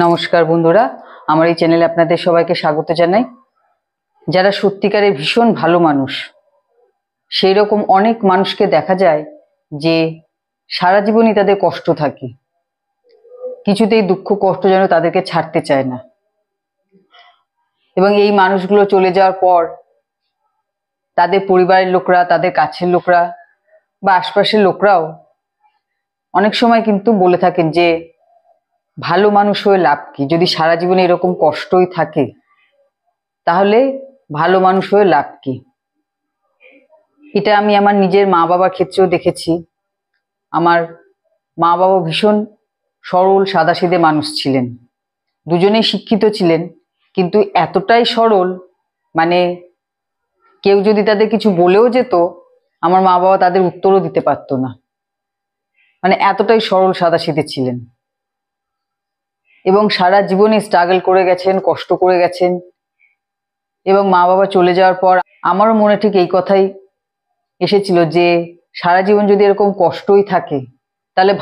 নমস্কার বন্ধুরা, আমার এই চ্যানেলে আপনাদের সবাইকে স্বাগত জানাই। যারা সত্যিকারের ভীষণ ভালো মানুষ, সেই রকম অনেক মানুষকে দেখা যায় যে সারা জীবনই তাদের কষ্ট থাকে, কিছুতেই দুঃখ কষ্ট যেন তাদেরকে ছাড়তে চায় না। এবং এই মানুষগুলো চলে যাওয়ার পর তাদের পরিবারের লোকরা, তাদের কাছের লোকরা বা আশপাশের লোকরাও অনেক সময় কিন্তু বলে থাকেন যে ভালো মানুষ হয়ে লাভ কি, যদি সারা জীবনে এরকম কষ্টই থাকে তাহলে ভালো মানুষ হয়ে লাভ কি। এটা আমি আমার নিজের মা বাবার ক্ষেত্রেও দেখেছি। আমার মা বাবা ভীষণ সরল সাদাসিধে মানুষ ছিলেন, দুজনেই শিক্ষিত ছিলেন, কিন্তু এতটাই সরল, মানে কেউ যদি তাদের কিছু বলেও যেত আমার মা বাবা তাদের উত্তরও দিতে পারতো না, মানে এতটাই সরল সাদাসিধে ছিলেন। এবং সারা জীবনে স্ট্রাগল করে গেছেন, কষ্ট করে গেছেন। এবং মা বাবা চলে যাওয়ার পর আমারও মনে ঠিক এই কথাই এসেছিল যে সারা জীবন যদি এরকম কষ্টই থাকে তাহলে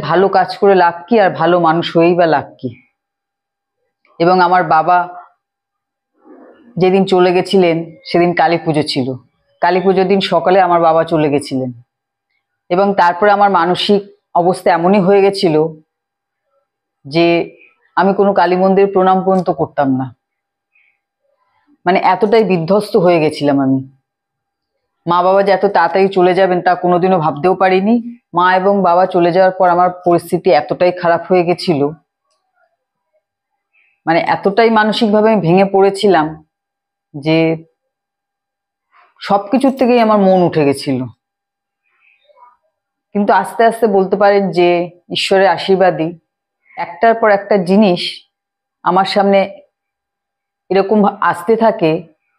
ভালো কাজ করে লাভ কি, আর ভালো মানুষ হয়েই বা লাভ কি। এবং আমার বাবা যেদিন চলে গেছিলেন সেদিন কালী পুজো ছিল। কালী পুজোর দিন সকালে আমার বাবা চলে গেছিলেন, এবং তারপরে আমার মানসিক অবস্থা এমনই হয়ে গেছিল যে আমি কোনো কালী মন্দির প্রণাম পর্যন্ত করতাম না, মানে এতটাই বিধ্বস্ত হয়ে গেছিলাম আমি। মা বাবা যে এত তাড়াতাড়ি চলে যাবেন তা কোনোদিনও ভাবতেও পারিনি। মা এবং বাবা চলে যাওয়ার পর আমার পরিস্থিতি এতটাই খারাপ হয়ে গেছিল, মানে এতটাই মানসিকভাবে আমি ভেঙে পড়েছিলাম যে সবকিছুর থেকেই আমার মন উঠে গেছিল। কিন্তু আস্তে আস্তে বলতে পারেন যে ঈশ্বরের আশীর্বাদই একটার পর একটা জিনিস আমার সামনে এরকম আসতে থাকে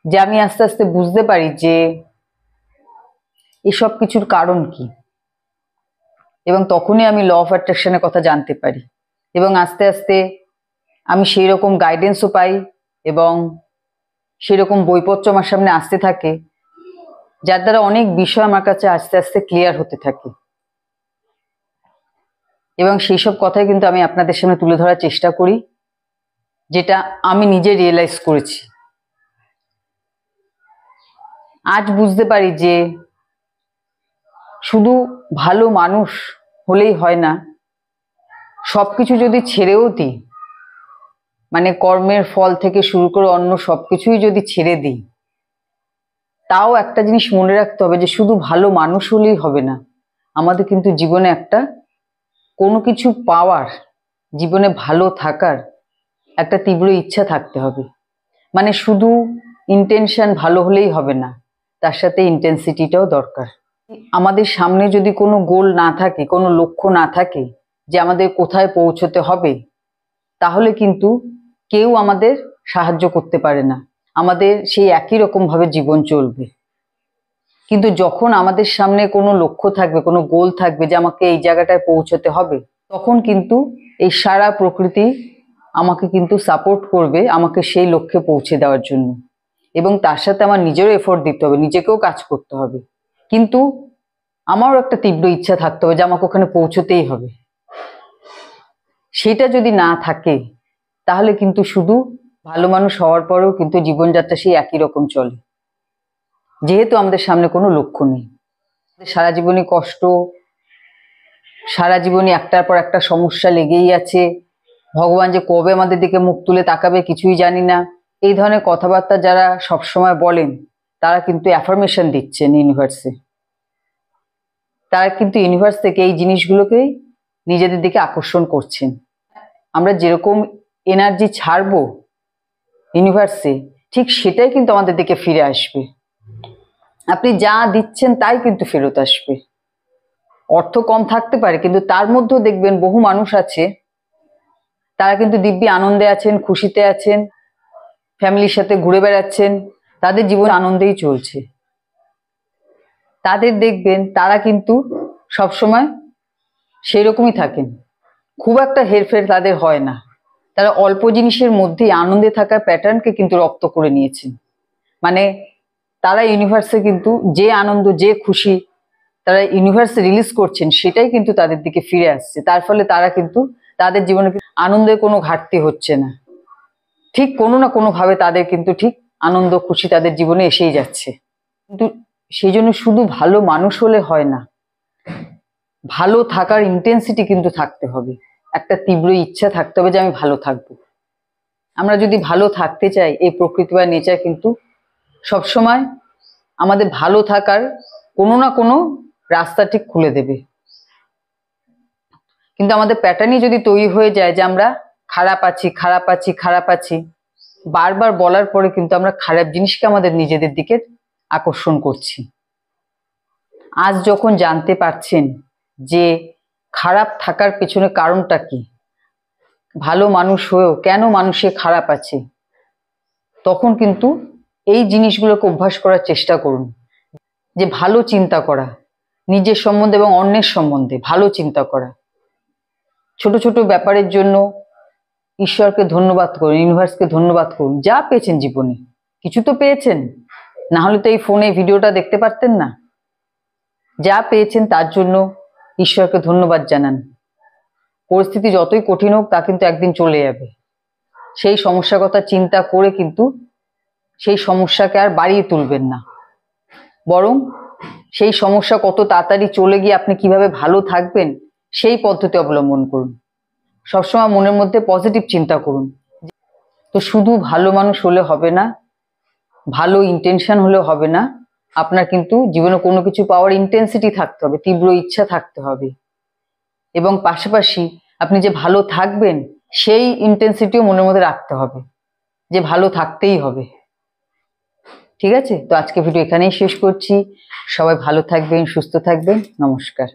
যে আমি আস্তে আস্তে বুঝতে পারি যে এসব কিছুর কারণ কি। এবং তখনই আমি ল অফ অ্যাট্রাকশনের কথা জানতে পারি, এবং আস্তে আস্তে আমি সেই রকম গাইডেন্সও পাই, এবং সেরকম বইপত্র আমার সামনে আসতে থাকে, যার দ্বারা অনেক বিষয় আমার কাছে আস্তে আস্তে ক্লিয়ার হতে থাকে। এবং সেই সব কথাই কিন্তু আমি আপনাদের সামনে তুলে ধরার চেষ্টা করি, যেটা আমি নিজে রিয়েলাইজ করেছি। আজ বুঝতে পারি যে শুধু ভালো মানুষ হলেই হয় না, সবকিছু যদি ছেড়েও দিই, মানে কর্মের ফল থেকে শুরু করে অন্য সবকিছুই যদি ছেড়ে দিই, তাও একটা জিনিস মনে রাখতে হবে যে শুধু ভালো মানুষ হলেই হবে না, আমাদের কিন্তু জীবনে একটা কোনো কিছু পাওয়ার, জীবনে ভালো থাকার একটা তীব্র ইচ্ছা থাকতে হবে। মানে শুধু ইন্টেনশন ভালো হলেই হবে না, তার সাথে ইন্টেন্সিটিটাও দরকার। আমাদের সামনে যদি কোনো গোল না থাকে, কোনো লক্ষ্য না থাকে যে আমাদের কোথায় পৌঁছতে হবে, তাহলে কিন্তু কেউ আমাদের সাহায্য করতে পারে না, আমাদের সেই একই রকম ভাবে জীবন চলবে। কিন্তু যখন আমাদের সামনে কোনো লক্ষ্য থাকবে, কোনো গোল থাকবে যে আমাকে এই জায়গাটায় পৌঁছতে হবে, তখন কিন্তু এই সারা প্রকৃতি আমাকে কিন্তু সাপোর্ট করবে আমাকে সেই লক্ষ্যে পৌঁছে দেওয়ার জন্য। এবং তার সাথে আমার নিজেরও এফোর্ট দিতে হবে, নিজেকেও কাজ করতে হবে, কিন্তু আমারও একটা তীব্র ইচ্ছা থাকতে হবে যে আমাকে ওখানে পৌঁছতেই হবে। সেটা যদি না থাকে তাহলে কিন্তু শুধু ভালো মানুষ হওয়ার পরেও কিন্তু জীবনযাত্রা সেই একই রকম চলে, যেহেতু আমাদের সামনে কোনো লক্ষ্য নেই। সারা জীবনই কষ্ট, সারা জীবনই একটার পর একটা সমস্যা লেগেই আছে, ভগবান যে কবে আমাদের দিকে মুখ তুলে তাকাবে কিছুই জানি না, এই ধরনের কথাবার্তা যারা সবসময় বলেন তারা কিন্তু অ্যাফার্মেশন দিচ্ছেন ইউনিভার্সে। তারা কিন্তু ইউনিভার্স থেকে এই জিনিসগুলোকেই নিজেদের দিকে আকর্ষণ করছেন। আমরা যেরকম এনার্জি ছাড়বো ইউনিভার্সে, ঠিক সেটাই কিন্তু আমাদের দিকে ফিরে আসবে। আপনি যা দিচ্ছেন তাই কিন্তু ফেরত আসবে। অর্থ কম থাকতে পারে, কিন্তু তার মধ্যেও দেখবেন বহু মানুষ আছে তারা কিন্তু দিব্যি আনন্দে আছেন, খুশিতে আছেন, ফ্যামিলির সাথে ঘুরে বেড়াচ্ছেন, তাদের জীবন আনন্দেই চলছে। তাদের দেখবেন তারা কিন্তু সবসময় সেই রকমই থাকেন, খুব একটা হেরফের তাদের হয় না। তারা অল্প জিনিসের মধ্যেই আনন্দে থাকার প্যাটার্নকে কিন্তু রপ্ত করে নিয়েছেন। মানে তারা ইউনিভার্সে কিন্তু যে আনন্দ, যে খুশি তারা ইউনিভার্সে রিলিজ করছেন, সেটাই কিন্তু তাদের দিকে ফিরে আসছে। তার ফলে তারা কিন্তু তাদের জীবনে আনন্দের কোনো ঘাটতি হচ্ছে না। ঠিক কোনো না কোনো ভাবে তাদের কিন্তু ঠিক আনন্দ খুশি তাদের জীবনে এসেই যাচ্ছে। কিন্তু সেই জন্য শুধু ভালো মানুষ হলে হয় না, ভালো থাকার ইন্টেন্সিটি কিন্তু থাকতে হবে, একটা তীব্র ইচ্ছা থাকতে হবে যে আমি ভালো থাকবো। আমরা যদি ভালো থাকতে চাই, এই প্রকৃতি বা নেচার কিন্তু সবসময় আমাদের ভালো থাকার কোনো না কোনো রাস্তা ঠিক খুলে দেবে। কিন্তু আমাদের প্যাটার্নই যদি তৈরি হয়ে যায় যে আমরা খারাপ আছি খারাপ আছি খারাপ আছি, বারবার বলার পরে কিন্তু আমরা খারাপ জিনিসকে আমাদের নিজেদের দিকে আকর্ষণ করছি। আজ যখন জানতে পারছেন যে খারাপ থাকার পেছনে কারণটা কি, ভালো মানুষ হয়েও কেন মানুষে খারাপ আছে, তখন কিন্তু এই জিনিসগুলোকে অভ্যাস করার চেষ্টা করুন। যে ভালো চিন্তা করা, নিজের সম্বন্ধে এবং অন্যের সম্বন্ধে ভালো চিন্তা করা, ছোট ছোট ব্যাপারের জন্য ঈশ্বরকে ধন্যবাদ করুন, ইউনিভার্সকে ধন্যবাদ করুন। যা পেয়েছেন জীবনে, কিছু তো পেয়েছেন, না হলে তো এই ফোনে ভিডিওটা দেখতে পারতেন না। যা পেয়েছেন তার জন্য ঈশ্বরকে ধন্যবাদ জানান। পরিস্থিতি যতই কঠিন হোক তা কিন্তু একদিন চলে যাবে। সেই সমস্যার কথা চিন্তা করে কিন্তু সেই সমস্যাকে আর বাড়িয়ে তুলবেন না, বরং সেই সমস্যা কত তাড়াতাড়ি চলে গিয়ে আপনি কিভাবে ভালো থাকবেন সেই পদ্ধতি অবলম্বন করুন। সবসময় মনের মধ্যে পজিটিভ চিন্তা করুন। তো শুধু ভালো মানুষ হলে হবে না, ভালো ইন্টেনশন হলে হবে না, আপনার কিন্তু জীবনে কোনো কিছু পাওয়ার ইন্টেন্সিটি থাকতে হবে, তীব্র ইচ্ছা থাকতে হবে, এবং পাশাপাশি আপনি যে ভালো থাকবেন সেই ইন্টেন্সিটিও মনের মধ্যে রাখতে হবে যে ভালো থাকতেই হবে। ঠিক আছে, তো আজকে ভিডিও এখানেই শেষ করছি। সবাই ভালো থাকবেন, সুস্থ থাকবেন। নমস্কার।